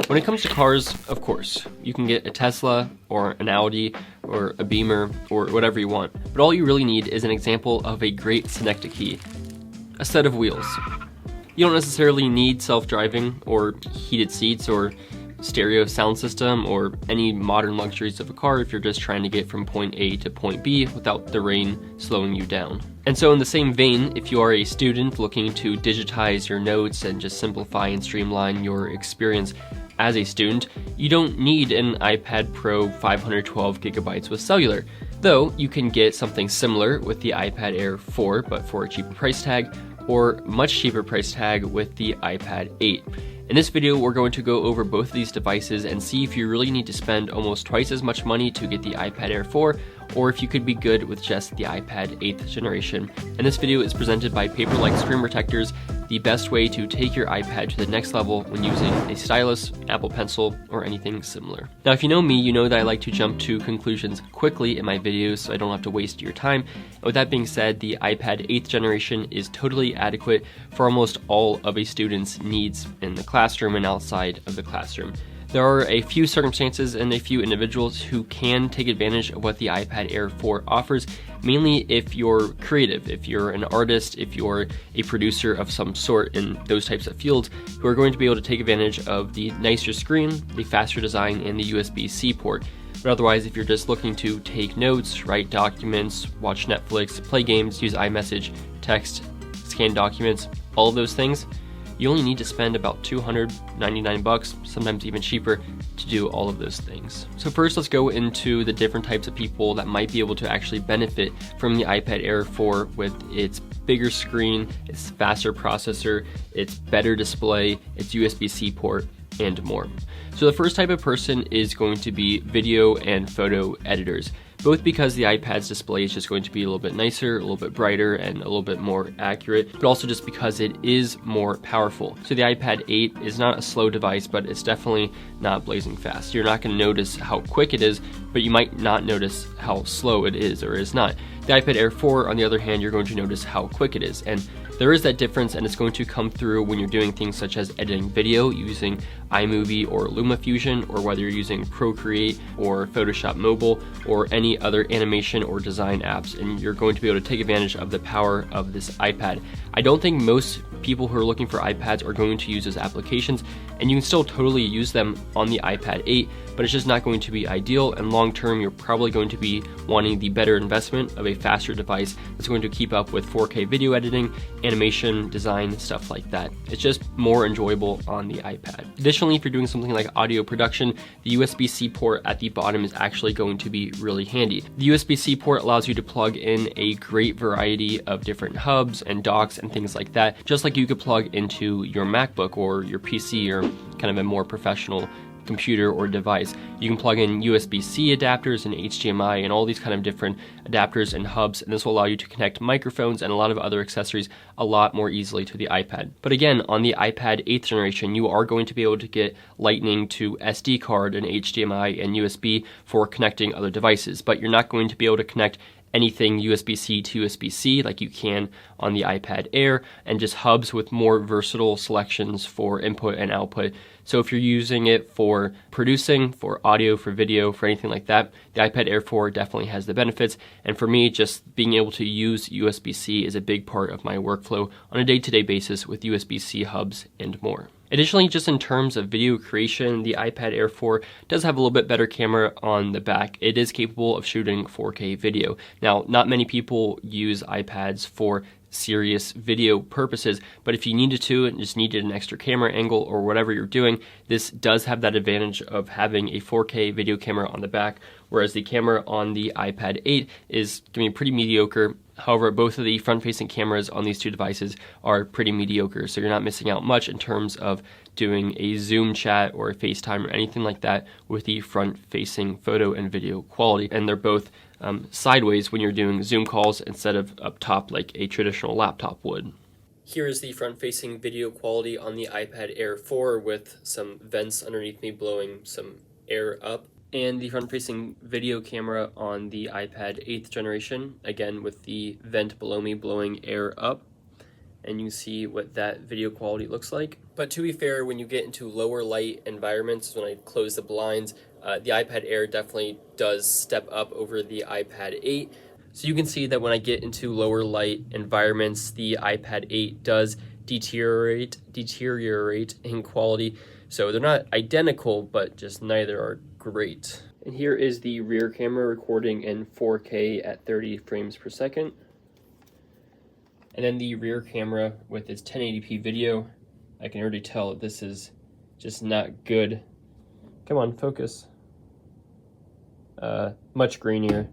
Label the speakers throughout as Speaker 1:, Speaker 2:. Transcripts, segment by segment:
Speaker 1: When it comes to cars, of course, you can get a Tesla or an Audi or a Beamer or whatever you want, but all you really need is an example of a great synecdoche, a set of wheels. You don't necessarily need self-driving or heated seats or stereo sound system or any modern luxuries of a car if you're just trying to get from point A to point B without the rain slowing you down. And so in the same vein, if you are a student looking to digitize your notes and just simplify and streamline your experience as a student, you don't need an iPad Pro 512 gigabytes with cellular, though you can get something similar with the iPad Air 4 but for a cheaper price tag, or much cheaper price tag with the iPad 8. In this video, we're going to go over both of these devices and see if you really need to spend almost twice as much money to get the iPad Air 4, or if you could be good with just the iPad 8th generation. And this video is presented by Paperlike Screen Protectors, the best way to take your iPad to the next level when using a stylus, Apple Pencil, or anything similar. Now, if you know me, you know that I like to jump to conclusions quickly in my videos so I don't have to waste your time. And with that being said, the iPad 8th generation is totally adequate for almost all of a student's needs in the classroom and outside of the classroom. There are a few circumstances and a few individuals who can take advantage of what the iPad Air 4 offers, mainly if you're creative, if you're an artist, if you're a producer of some sort in those types of fields, who are going to be able to take advantage of the nicer screen, the faster design, and the USB-C port. But otherwise, if you're just looking to take notes, write documents, watch Netflix, play games, use iMessage, text, scan documents, all of those things, you only need to spend about $299, sometimes even cheaper, to do all of those things. So first, let's go into the different types of people that might be able to actually benefit from the iPad Air 4 with its bigger screen, its faster processor, its better display, its USB-C port, and more. So the first type of person is going to be video and photo editors, both because the iPad's display is just going to be a little bit nicer, a little bit brighter, and a little bit more accurate, but also just because it is more powerful. So the iPad 8 is not a slow device, but it's definitely not blazing fast. You're not going to notice how quick it is, but you might not notice how slow it is or is not. The iPad Air 4, on the other hand, you're going to notice how quick it is, and there is that difference, and it's going to come through when you're doing things such as editing video using iMovie or LumaFusion, or whether you're using Procreate or Photoshop Mobile or any other animation or design apps, and you're going to be able to take advantage of the power of this iPad. I don't think most people who are looking for iPads are going to use those applications, and you can still totally use them on the iPad 8, but it's just not going to be ideal, and long term you're probably going to be wanting the better investment of a faster device that's going to keep up with 4K video editing, animation, design, stuff like that. It's just more enjoyable on the iPad. Additionally, if you're doing something like audio production, the USB-C port at the bottom is actually going to be really handy. The USB-C port allows you to plug in a great variety of different hubs and docks and things like that, just like you could plug into your MacBook or your PC or kind of a more professional computer or device. You can plug in USB-C adapters and HDMI and all these kind of different adapters and hubs, and this will allow you to connect microphones and a lot of other accessories a lot more easily to the iPad. But again, on the iPad 8th generation, you are going to be able to get Lightning to SD card and HDMI and USB for connecting other devices, but you're not going to be able to connect anything USB-C to USB-C like you can on the iPad Air, and just hubs with more versatile selections for input and output. So if you're using it for producing, for audio, for video, for anything like that, the iPad Air 4 definitely has the benefits. And for me, just being able to use USB-C is a big part of my workflow on a day-to-day basis with USB-C hubs and more. Additionally, just in terms of video creation, the iPad Air 4 does have a little bit better camera on the back. It is capable of shooting 4K video. Now, not many people use iPads for serious video purposes, but if you needed to and just needed an extra camera angle or whatever you're doing, this does have that advantage of having a 4K video camera on the back, whereas the camera on the iPad 8 is going to be pretty mediocre. However, both of the front-facing cameras on these two devices are pretty mediocre, so you're not missing out much in terms of doing a Zoom chat or a FaceTime or anything like that with the front-facing photo and video quality. And they're both sideways when you're doing Zoom calls instead of up top like a traditional laptop would. Here is the front-facing video quality on the iPad Air 4 with some vents underneath me blowing some air up. And the front-facing video camera on the iPad 8th generation, again with the vent below me blowing air up. And you can see what that video quality looks like. But to be fair, when you get into lower light environments, when I close the blinds, the iPad Air definitely does step up over the iPad 8. So you can see that when I get into lower light environments, the iPad 8 does deteriorate in quality. So they're not identical, but just neither are great. And here is the rear camera recording in 4K at 30 frames per second. And then the rear camera with its 1080p video. I can already tell this is just not good. Come on, focus. Much grainier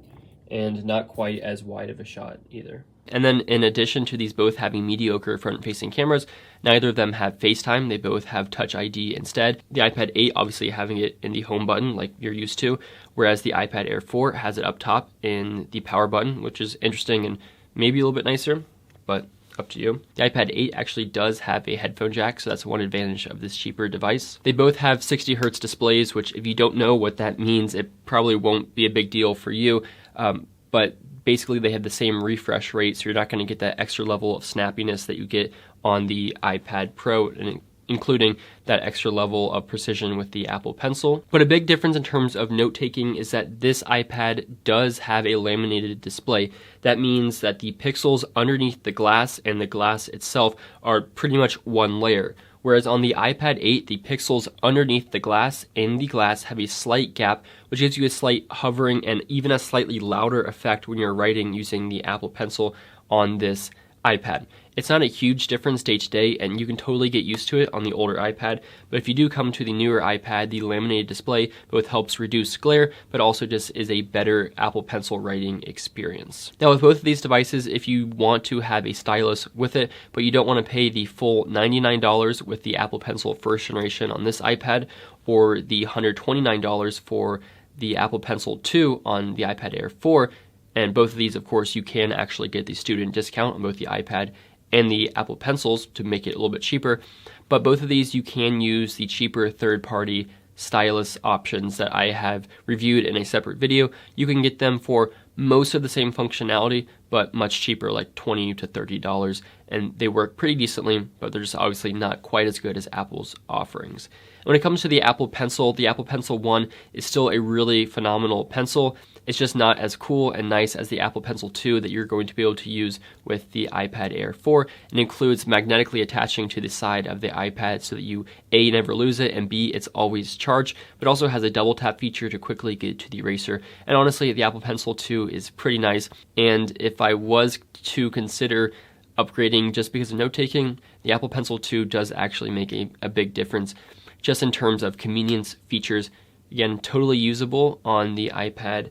Speaker 1: and not quite as wide of a shot either. And then in addition to these both having mediocre front-facing cameras, neither of them have FaceTime. They both have Touch ID instead. The iPad 8 obviously having it in the home button like you're used to, whereas the iPad Air 4 has it up top in the power button, which is interesting and maybe a little bit nicer, but up to you. The iPad 8 actually does have a headphone jack, so that's one advantage of this cheaper device. They both have 60 Hz displays, which if you don't know what that means, it probably won't be a big deal for you, but basically they have the same refresh rate, so you're not going to get that extra level of snappiness that you get on the iPad Pro, and including that extra level of precision with the Apple Pencil. But a big difference in terms of note-taking is that this iPad does have a laminated display. That means that the pixels underneath the glass and the glass itself are pretty much one layer. Whereas on the iPad 8, the pixels underneath the glass and the glass have a slight gap, which gives you a slight hovering and even a slightly louder effect when you're writing using the Apple Pencil on this iPad. It's not a huge difference day to day, and you can totally get used to it on the older iPad, but if you do come to the newer iPad, the laminated display both helps reduce glare, but also just is a better Apple Pencil writing experience. Now with both of these devices, if you want to have a stylus with it, but you don't want to pay the full $99 with the Apple Pencil first generation on this iPad, or the $129 for the Apple Pencil 2 on the iPad Air 4, and both of these, of course, you can actually get the student discount on both the iPad and the Apple Pencils to make it a little bit cheaper. But both of these, you can use the cheaper third-party stylus options that I have reviewed in a separate video. You can get them for most of the same functionality, but much cheaper, like $20 to $30. And they work pretty decently, but they're just obviously not quite as good as Apple's offerings. When it comes to the Apple Pencil 1 is still a really phenomenal pencil. It's just not as cool and nice as the Apple Pencil 2 that you're going to be able to use with the iPad Air 4. It includes magnetically attaching to the side of the iPad so that you A, never lose it, and B, it's always charged, but also has a double tap feature to quickly get to the eraser. And honestly, the Apple Pencil 2 is pretty nice, and if I was to consider upgrading just because of note-taking, the Apple Pencil 2 does actually make a big difference just in terms of convenience features. Again, totally usable on the iPad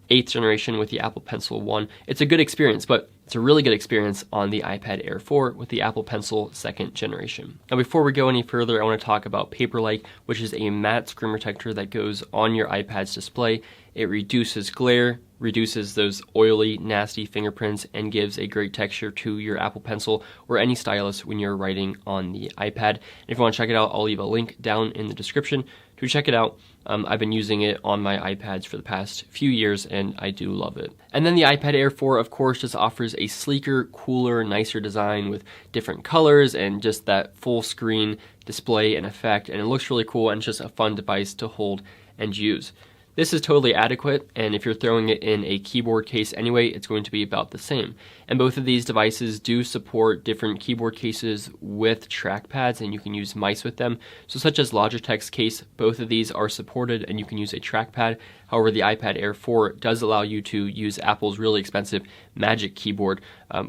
Speaker 1: 8th generation with the Apple Pencil 1. It's a good experience, but it's a really good experience on the iPad Air 4 with the Apple Pencil 2nd generation. Now before we go any further, I want to talk about Paperlike, which is a matte screen protector that goes on your iPad's display. It reduces glare, reduces those oily, nasty fingerprints, and gives a great texture to your Apple Pencil or any stylus when you're writing on the iPad. And if you want to check it out, I'll leave a link down in the description to check it out. I've been using it on my iPads for the past few years, and I do love it. And then the iPad Air 4, of course, just offers a sleeker, cooler, nicer design with different colors and just that full screen display and effect, and it looks really cool, and it's just a fun device to hold and use. This is totally adequate, and if you're throwing it in a keyboard case anyway, it's going to be about the same. And both of these devices do support different keyboard cases with trackpads, and you can use mice with them. So such as Logitech's case, both of these are supported, and you can use a trackpad. However, the iPad Air 4 does allow you to use Apple's really expensive Magic Keyboard,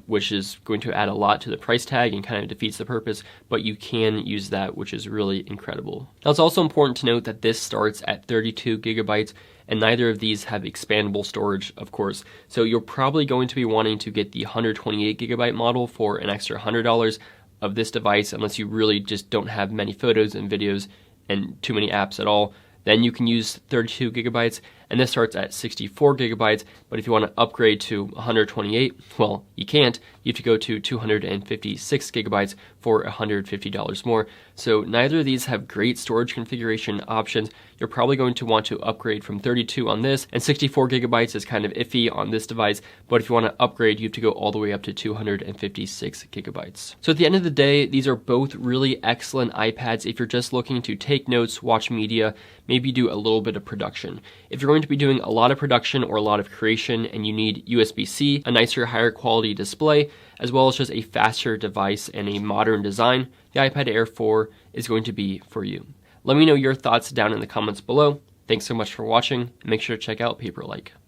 Speaker 1: which is going to add a lot to the price tag and kind of defeats the purpose, but you can use that, which is really incredible. Now, it's also important to note that this starts at 32 gigabytes, and neither of these have expandable storage, of course. So you're probably going to be wanting to get the 128 gigabyte model for an extra $100 of this device, unless you really just don't have many photos and videos and too many apps at all. Then you can use 32 gigabytes. and this starts at 64 gigabytes, but if you want to upgrade to 128, well, you can't. You have to go to 256 gigabytes for $150 more. So neither of these have great storage configuration options. You're probably going to want to upgrade from 32 on this, and 64 gigabytes is kind of iffy on this device, but if you want to upgrade, you have to go all the way up to 256 gigabytes. So at the end of the day, these are both really excellent iPads if you're just looking to take notes, watch media, maybe do a little bit of production. If you're going to be doing a lot of production or a lot of creation and you need USB-C, a nicer, higher quality display, as well as just a faster device and a modern design, the iPad Air 4 is going to be for you. Let me know your thoughts down in the comments below. Thanks so much for watching, and make sure to check out Paperlike.